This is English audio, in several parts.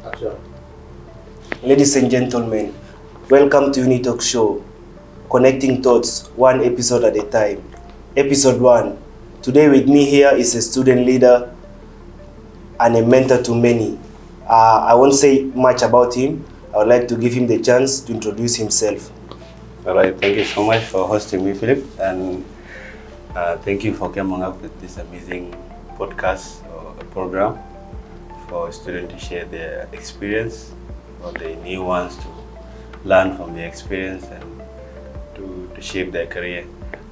Action. Ladies and gentlemen, welcome to Unitalk Show, connecting thoughts one episode at a time. Episode 1. Today with me here is a student leader and a mentor to many. I won't say much about him. I would like to give him the chance to introduce himself. All right, thank you so much for hosting me, Philip, and thank you for coming up with this amazing podcast or program for students to share their experience, or the new ones to learn from their experience and to shape their career.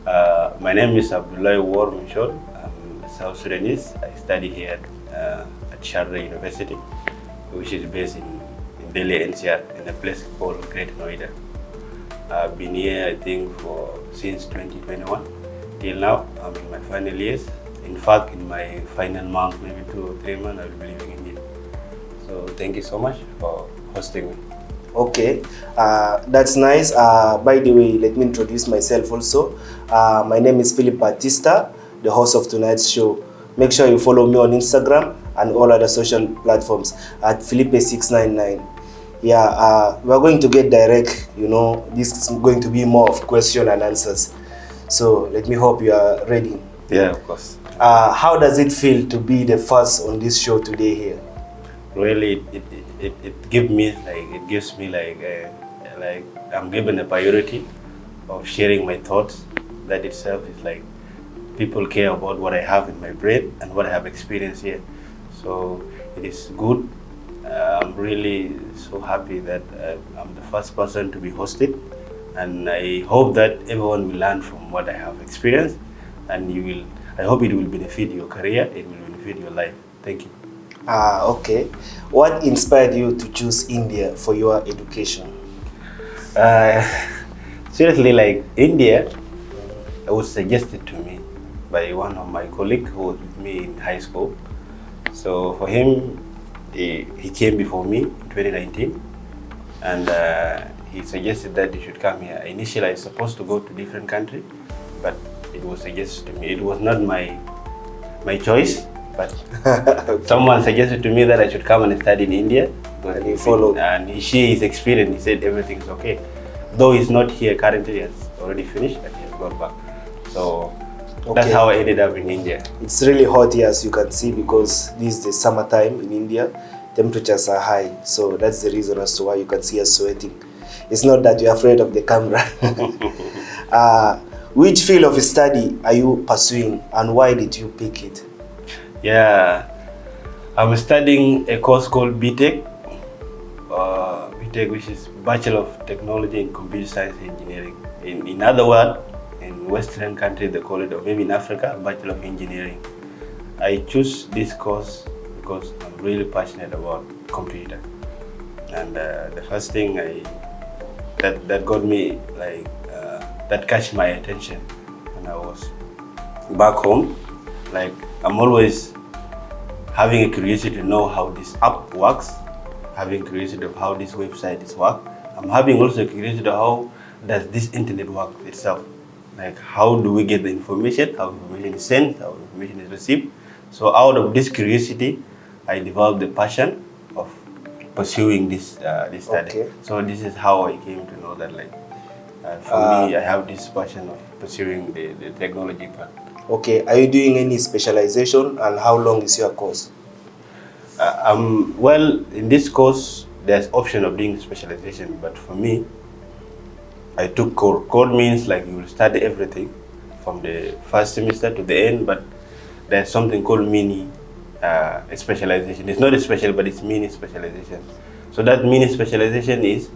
My name is Abdullay Wuor Monychol. I'm a South Sudanese. I study here at Sharda University, which is based in Delhi NCR, in a place called Great Noida. I've been here, I think, since 2021 till now. I'm in my final years. In fact, in my final month, maybe 2 or 3 months, I will be leaving India. So thank you so much for hosting me. Okay, that's nice. By the way, let me introduce myself also. My name is Philip Batista, the host of tonight's show. Make sure you follow me on Instagram and all other social platforms at Philippe699. Yeah, we're going to get direct. This is going to be more of question and answers. So let me hope you are ready. Yeah, of course. How does it feel to be the first on this show today here? Really, it gives me like I'm given a priority of sharing my thoughts. That itself is like people care about what I have in my brain and what I have experienced here. So it is good. I'm really so happy that I'm the first person to be hosted, and I hope that everyone will learn from what I have experienced, and I hope it will benefit your career, it will benefit your life. Thank you. Okay. What inspired you to choose India for your education? Seriously, like India, it was suggested to me by one of my colleagues who was with me in high school. So for him, he came before me in 2019, and he suggested that he should come here. Initially, I was supposed to go to different country, but it was suggested to me. It was not my choice, but someone suggested to me that I should come and study in India. And he followed. And he shared his experience. He said everything is okay. Though he's not here currently, he has already finished, but he has gone back. So that's how I ended up in India. It's really hot here, as you can see, because this is the summertime in India. Temperatures are high, so that's the reason as to why you can see us sweating. It's not that you're afraid of the camera. Which field of study are you pursuing, and why did you pick it? Yeah, I'm studying a course called BTech, which is Bachelor of Technology in Computer Science and Engineering. In other words, in Western countries they call it, or maybe in Africa, Bachelor of Engineering. I choose this course because I'm really passionate about computer. And the first thing that got me, that catch my attention when I was back home, like I'm always having a curiosity to know how this app works, having curiosity of how this website is work. I'm having also a curiosity of how does this internet work itself. Like how do we get the information, how information is sent, how information is received. So out of this curiosity, I developed the passion of pursuing this study. Okay. So this is how I came to know that for me, I have this passion of pursuing the technology part. Okay, are you doing any specialization, and how long is your course? Well, in this course, there's option of doing specialization, but for me, I took core. Core means like you will study everything from the first semester to the end, but there's something called mini specialization. It's not a special, but it's mini specialization. So that mini specialization is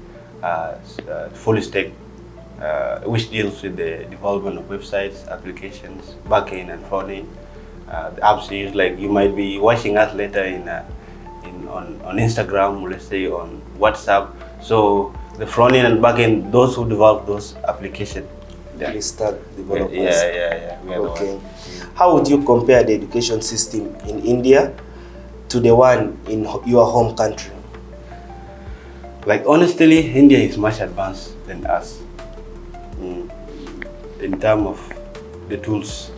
full stack, which deals with the development of websites, applications, backend and frontend. The apps you use, like you might be watching us later on Instagram, let's say on WhatsApp. So the frontend and backend, those who develop those applications. Full stack developers. Yeah. We are the Okay. ones. How would you compare the education system in India to the one in your home country? Like honestly, India is much advanced than us in terms of the tools.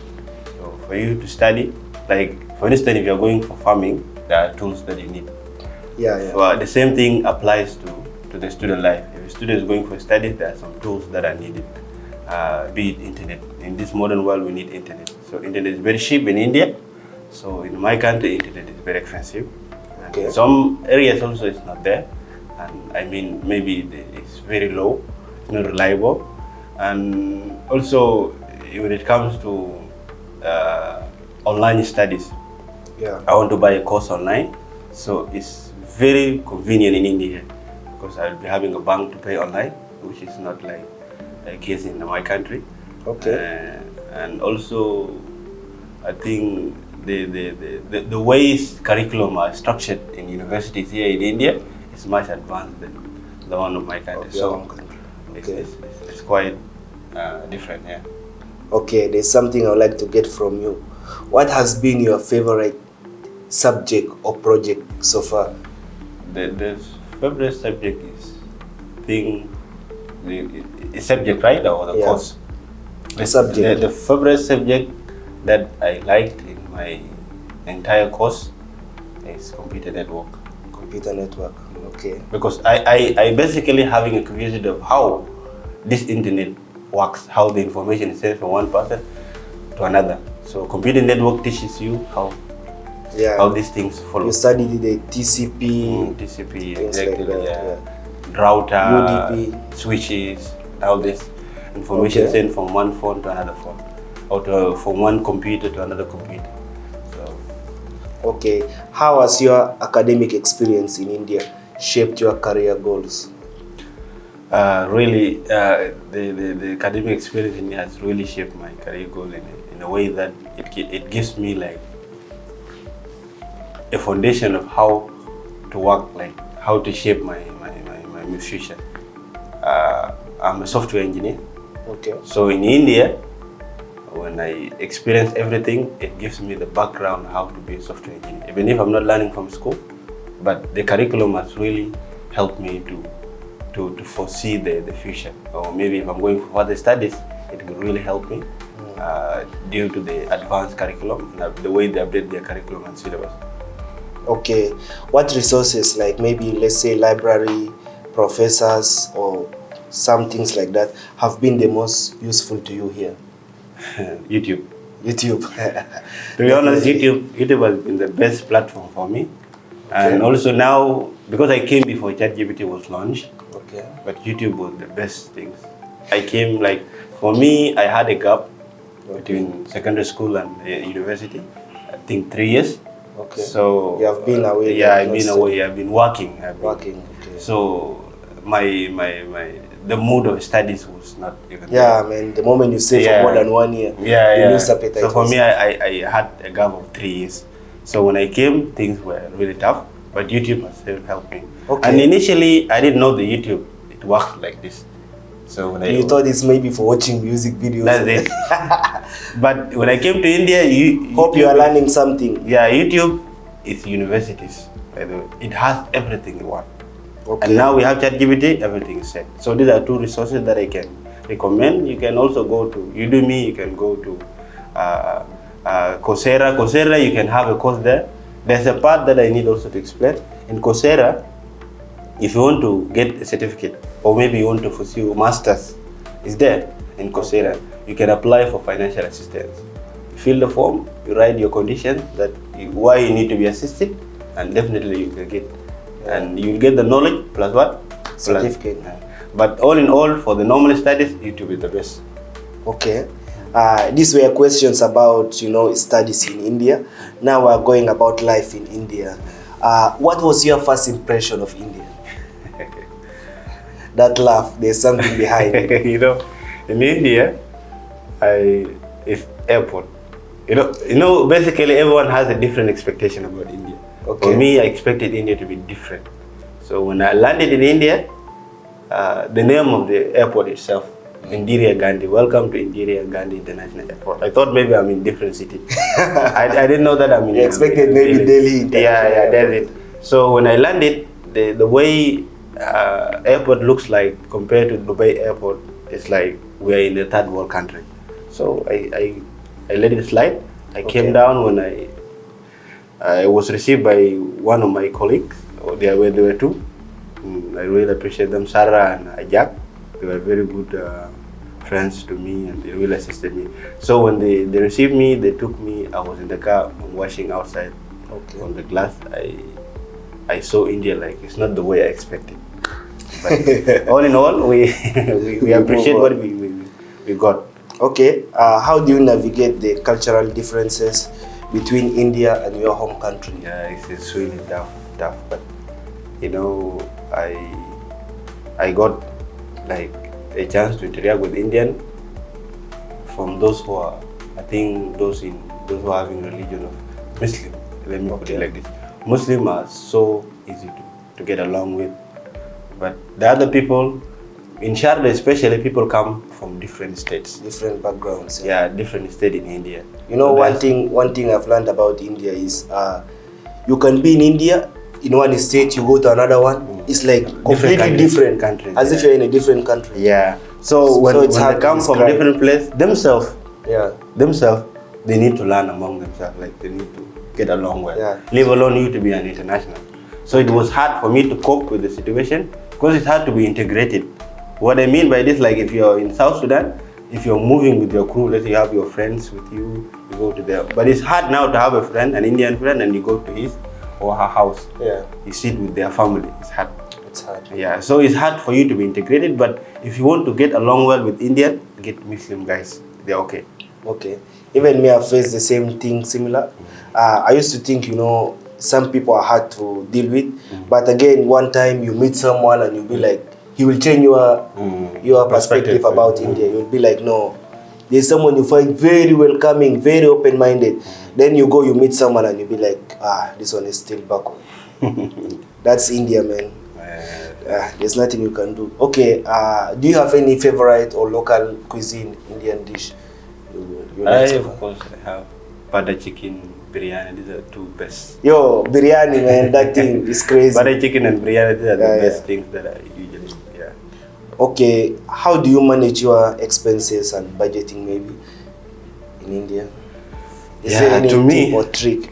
So for you to study, like for instance, if you're going for farming, there are tools that you need. Well, the same thing applies to the student life. If a student is going for studies, there are some tools that are needed. Be it internet. In this modern world, we need internet. So internet is very cheap in India. So in my country, internet is very expensive. And in some areas also it's not there. And I mean, maybe it's very low, it's not reliable. And also, when it comes to online studies, I want to buy a course online. So it's very convenient in India because I'll be having a bank to pay online, which is not like a case in my country. And also, I think the ways curriculum are structured in universities here in India is much advanced than the one of my country. It's quite different, yeah. Okay, there's something I would like to get from you. What has been your favorite subject or project so far? The favorite subject is the subject, right, or the course? The subject. The favorite subject that I liked in my entire course is computer network. Computer network, okay. Because I basically having a curiosity of how this internet works, how the information is sent from one person to another. So computer network teaches you how these things follow. You studied the TCP, exactly, like router, UDP, switches, all this information sent from one phone to another phone, or from one computer to another computer. So, okay, how has your academic experience in India shaped your career goals? Really, the academic experience in India has really shaped my career goal in a way that it gives me like a foundation of how to work, like how to shape my future. I'm a software engineer. Okay. So in India, when I experience everything, it gives me the background how to be a software engineer. Even if I'm not learning from school, but the curriculum has really helped me to foresee the future. Or maybe if I'm going for further studies, it will really help me due to the advanced curriculum, the way they update their curriculum and syllabus. Okay, what resources, like maybe let's say library, professors, or some things like that, have been the most useful to you here? YouTube. YouTube. To be honest, YouTube has been the best platform for me. And also now, because I came before ChatGPT was launched, but YouTube was the best things. I came like, for me, I had a gap between secondary school and university, I think 3 years. Okay. So you have been away. Yeah, I've been away. I've been working. Okay. So the mood of studies was not even. Yeah, man. The moment you stay for more than 1 year, you lose appetite. So for me, I had a gap of 3 years. So when I came, things were really tough. But YouTube has helped me. Okay. And initially, I didn't know the YouTube it worked like this. So when you thought it's maybe for watching music videos. That's it. But when I came to India, hope you are learning something. Yeah, YouTube is universities. By the way, it has everything you want. Okay. And now we have ChatGPT, everything is set. So these are two resources that I can recommend. You can also go to Udemy. You can go to Coursera. Coursera, you can have a course there. There's a part that I need also to explain. In Coursera, if you want to get a certificate, or maybe you want to pursue masters, it's there in Coursera. You can apply for financial assistance. You fill the form, you write your conditions, why you need to be assisted, and definitely you can get. And you will get the knowledge plus what? Certificate. But all in all, for the normal studies, YouTube is the best. Okay. These were questions about, studies in India. Now we're going about life in India. What was your first impression of India? That laugh, there's something behind it. In India, it's airport. Basically everyone has a different expectation about India. Okay. For me, I expected India to be different. So when I landed in India, the name of the airport itself, Indira Gandhi. Welcome to Indira Gandhi International Airport. I thought maybe I'm in different city. I didn't know that I'm in. You expected maybe Delhi. Yeah, that's it. So when I landed, the way airport looks like compared to Dubai airport, it's like we're in a third world country. So I let it slide. I came down when I was received by one of my colleagues. There were two. I really appreciate them, Sarah and Ajak. They were very good friends to me, and they really assisted me. So when they received me, they took me. I was in the car washing outside on the glass. I saw India like it's not the way I expected. But all in all, we appreciate what we got. Okay, how do you navigate the cultural differences between India and your home country? Yeah, it's really tough, but you know, I got like a chance to interact with Indian from those who are, I think those who are having religion of Muslim. Let me put it like this: Muslim are so easy to get along with, but the other people, in Sharda especially, people come from different states, different backgrounds. Yeah, different state in India. You know, so one thing I've learned about India is you can be in India, in one state, you go to another one. It's like completely different countries, as if you're in a different country. Yeah. So when they come from different places, themselves, they need to learn among themselves. Like they need to get along well. Yeah. Leave alone you to be an international. So it was hard for me to cope with the situation because it's hard to be integrated. What I mean by this, like if you're in South Sudan, if you're moving with your crew, let's say you have your friends with you, you go to there. But it's hard now to have a friend, an Indian friend, and you go to his or her house. Yeah. You sit with their family. It's hard. It's hard. Yeah. So it's hard for you to be integrated. But if you want to get along well with Indian, get Muslim guys. They're okay. Okay. Even me, I faced the same thing, similar. I used to think, you know, some people are hard to deal with. But again, one time you meet someone and you'll be like, he will change your perspective about India. You'll be like, no, there's someone you find very welcoming, very open-minded. Then you go, you meet someone and you'll be like, this one is still back home. That's India, man. There's nothing you can do. Okay, do you have any favorite or local cuisine, Indian dish? Of course, I have butter chicken, biryani. These are two best. Yo, biryani, man, that thing is crazy. Butter chicken and biryani, these are the best things that I usually, Okay, how do you manage your expenses and budgeting maybe in India? Is there any tip or trick?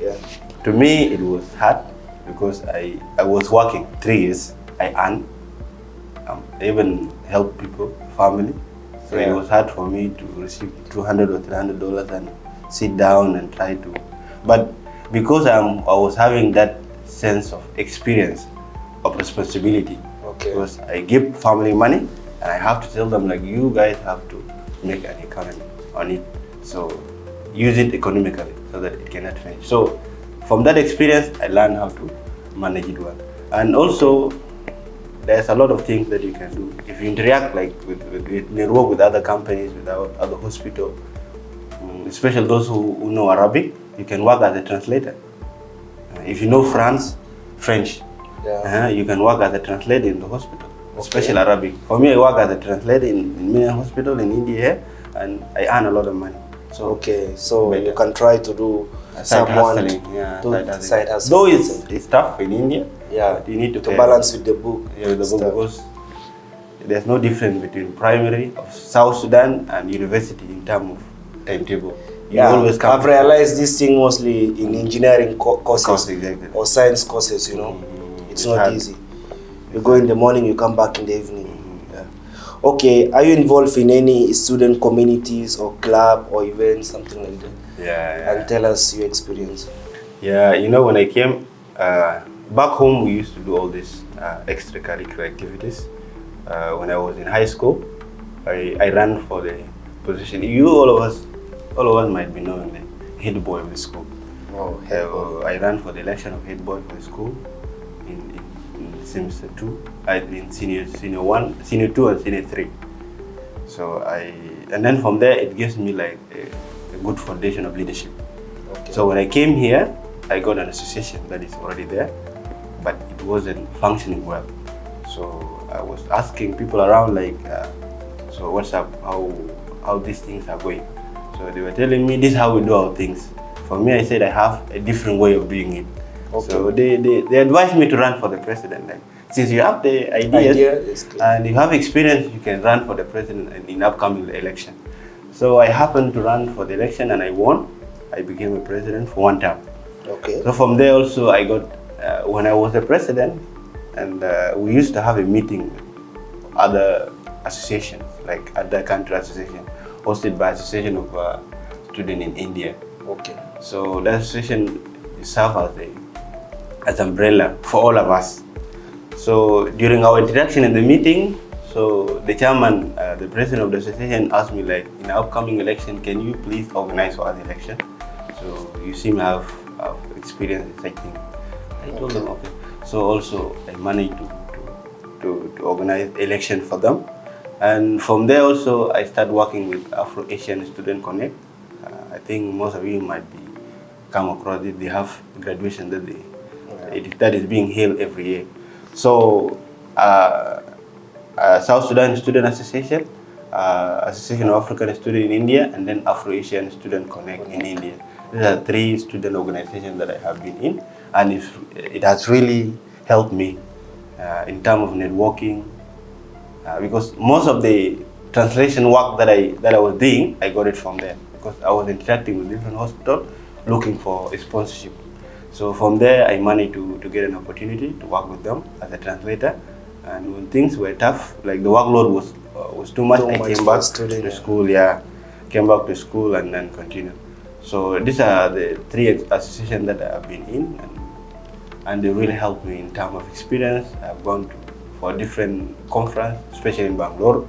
To me, it was hard because I was working 3 years. I earned, even help people, family. So it was hard for me to receive $200 or $300 and sit down and try to. But because I was having that sense of experience, of responsibility, because I give family money and I have to tell them like, you guys have to make an economy on it. So use it economically so that it cannot finish. So from that experience, I learned how to manage it well. And also, there's a lot of things that you can do. If you interact like work with other companies, with other hospitals, especially those who know Arabic, you can work as a translator. If you know French, you can work as a translator in the hospital, especially Arabic. For me, I work as a translator in Mina Hospital in India, and I earn a lot of money. So so you can try to do side hustling. Though it's tough in India. But you need to balance with the book. Yeah, with the book, because there's no difference between primary of South Sudan and university in terms of timetable. I've realized this thing mostly in engineering courses or science courses, you know. It's not hard. Easy. You go in the morning, you come back in the evening. Okay, are you involved in any student communities or club or events, something like that? And tell us your experience. Yeah, you know, when I came back home, we used to do all these extracurricular activities. When I was in high school, I ran for the position. All of us might be knowing the head boy of the school. I ran for the election of head boy for the school in semester 2, in senior 1, senior 2 and senior 3. So and then from there it gives me like a good foundation of leadership. So when I came here, I got an association that is already there, but it wasn't functioning well. So I was asking people around like, so what's up, how these things are going. So they were telling me this is how we do our things. For me, I said I have a different way of doing it. So they advised me to run for the president. Like, since you have the ideas and you have experience, you can run for the president in upcoming election. So I happened to run for the election and I won. I became a president for 1 term. Okay. So from there also I got, when I was the president, and we used to have a meeting with other associations, like other country association, hosted by Association of Students in India. Okay. So the association serves as umbrella for all of us. So during our interaction in the meeting, so the chairman, the president of the association asked me, like, in the upcoming election, can you please organize for the election? So you seem to have experience in such things. I told them, okay. So also I managed to organize election for them. And from there also I started working with Afro-Asian Student Connect. I think most of you might be come across it. They have graduation that that is being held every year. So South Sudan Student Association, Association of African Students in India, and then Afro-Asian Student Connect in India. These are 3 student organizations that I have been in, and it has really helped me in terms of networking, because most of the translation work that I was doing, I got it from there, because I was interacting with different hospitals looking for a sponsorship. So from there, I managed to get an opportunity to work with them as a translator. And when things were tough, like the workload was too much, I came back to school. Yeah, came back to school and then continued. So these are the 3 associations that I have been in, and they really helped me in terms of experience. I've gone for different conferences, especially in Bangalore,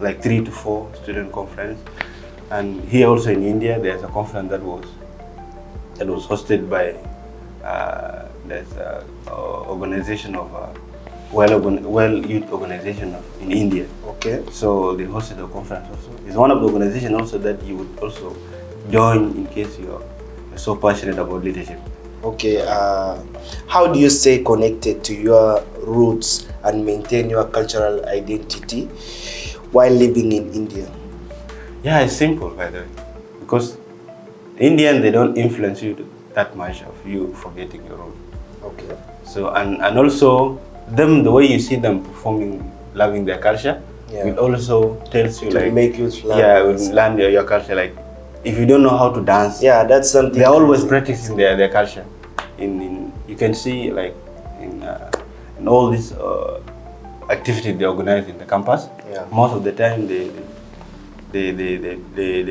like 3 to 4 student conference. And here also in India, there's a conference that was hosted by there's an organization of well youth organization in India. Okay. So they hosted a conference also. It's one of the organizations also that you would also join in case you're so passionate about leadership. Okay. How do you stay connected to your roots and maintain your cultural identity while living in India? Yeah, it's simple, by the way, because Indians, they don't influence you that much of you forgetting your roots. Okay. So and also the way you see them performing, loving their culture, will also tells you, like, make you learn. Yeah, learn your culture. Like, if you don't know how to dance, yeah, that's something. They're always practicing their culture. In you can see, like, in all these activities they organize in the campus. Yeah. Most of the time they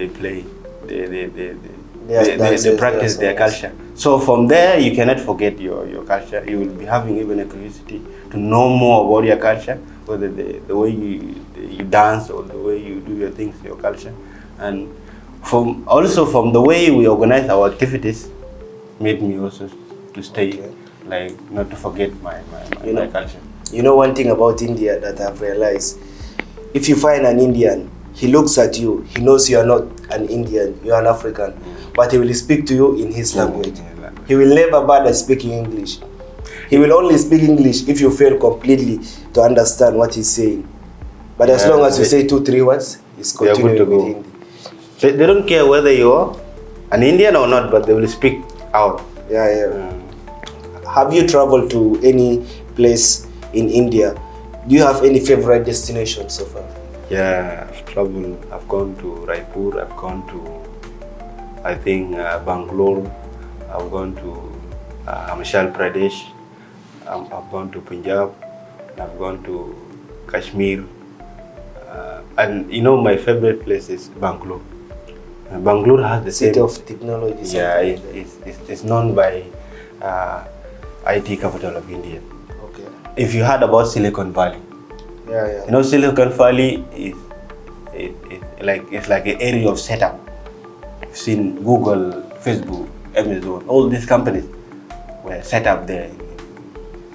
play, they practice their culture. So from there you cannot forget your culture. You will be having even a curiosity to know more about your culture, whether the way you dance or the way you do your things, your culture. And from the way we organize our activities made me also to stay, like, not to forget my culture. You know, one thing about India that I've realized, if you find an Indian, he looks at you, he knows you are not an Indian, you are an African, but he will speak to you in his language. He will never bother speaking English. He will only speak English if you fail completely to understand what he's saying. But as long as you say 2-3 words, he's continuing with Hindi. They don't care whether you're an Indian or not, but they will speak out. Yeah. Have you traveled to any place in India? Do you have any favorite destination so far? Yeah, I've traveled. I've gone to Raipur. I've gone to, I think, Bangalore. I've gone to Himachal Pradesh. I've gone to Punjab. I've gone to Kashmir. And you know, my favorite place is Bangalore. Bangalore has the city of technology. Yeah, it's known by IT capital of India. Okay. If you heard about Silicon Valley, yeah. You know, Silicon Valley is like an area of setup. You've seen Google, Facebook, Amazon, all these companies were set up there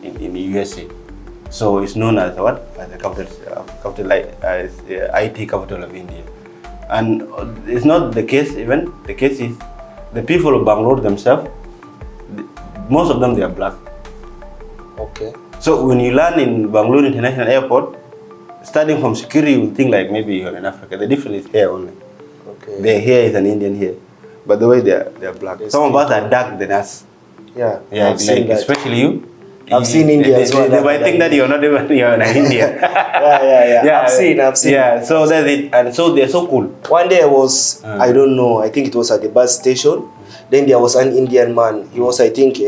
in the USA. So it's known as what? As the IT capital of India. And it's not the case even. The case is the people of Bangalore themselves, most of them, they are black. Okay. So when you land in Bangalore International Airport, starting from security, you will think like maybe you're in Africa. The difference is hair only. Okay. Their hair is an Indian hair, but the way they are black. Some of us are dark than us. Yeah. Like, especially you. I've seen India as well. They might think that you're not even you're an Indian. Yeah. I've seen. Yeah, so that's it. And so they're so cool. One day I was, I don't know, I think it was at the bus station. Then there was an Indian man. He was, I think,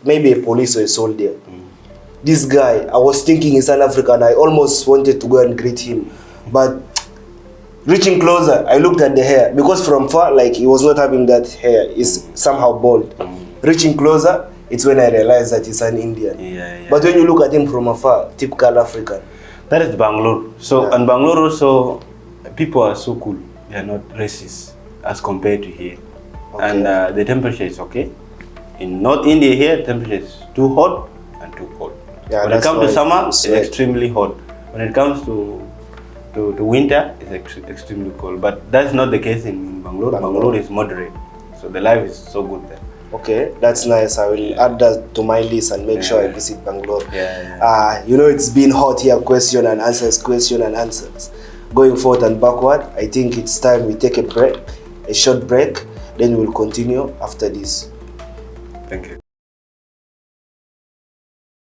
maybe a police or a soldier. This guy, I was thinking he's an African. I almost wanted to go and greet him. But reaching closer, I looked at the hair. Because from far, like, he was not having that hair. It's somehow bald. Reaching closer, it's when I realized that he's an Indian. But when you look at him from afar, typical African. That is Bangalore. So, and Bangalore also, people are so cool. They are not racist as compared to here. And the temperature is okay. In North India here, the temperature is too hot and too cold. When it comes to summer, it's extremely hot. When it comes to winter, it's extremely cold. But that's not the case in Bangalore. Bangalore is moderate. So the life is so good there. Okay, that's nice. I will add that to my list and make sure I visit Bangalore. You know, it's been hot here, question and answers. Going forward and backward, I think it's time we take a break, a short break. Then we'll continue after this. Thank you.